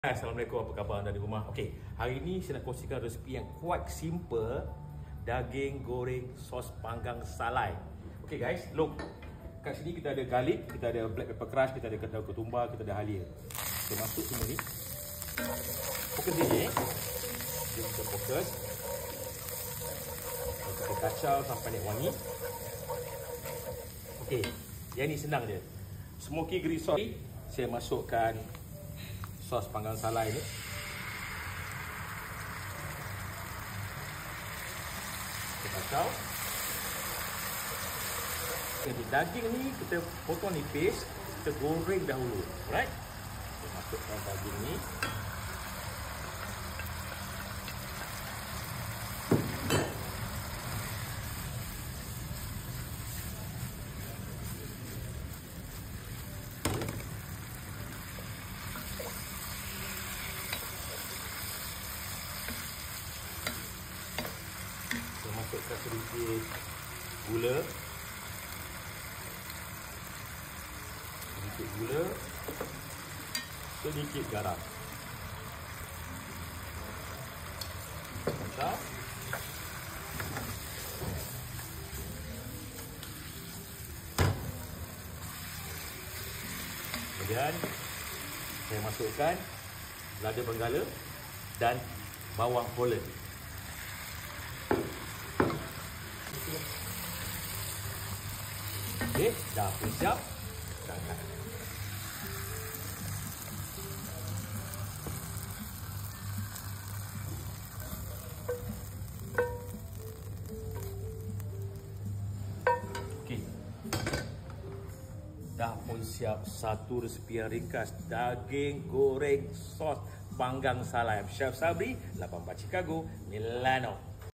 Assalamualaikum, apa khabar anda di rumah? Okey, hari ini saya nak kongsikan resipi yang quite simple, daging goreng sos panggang salai. Okey guys, look. Kat sini kita ada garlic, kita ada black pepper crush, kita ada ketumbar, kita ada halia. Kita masuk semua ni. Fokus sini kita fokus. Kita kacau sampai dia wangi. Okey, yang ni senang je. Smoky grill sauce. Saya masukkan sos panggang salai ni. Kita kacau. Jadi daging ni kita potong nipis, kita goreng dahulu, alright? Kita masukkan daging ni. Masukkan sedikit gula, sedikit garam, kacau. Kemudian saya masukkan lada benggala dan bawang Holland. Okey, dah pun siap. Okey. Dah pun siap satu resipi yang ringkas, daging goreng sos panggang salai. Chef Sabri, 84 Chicago, Milano.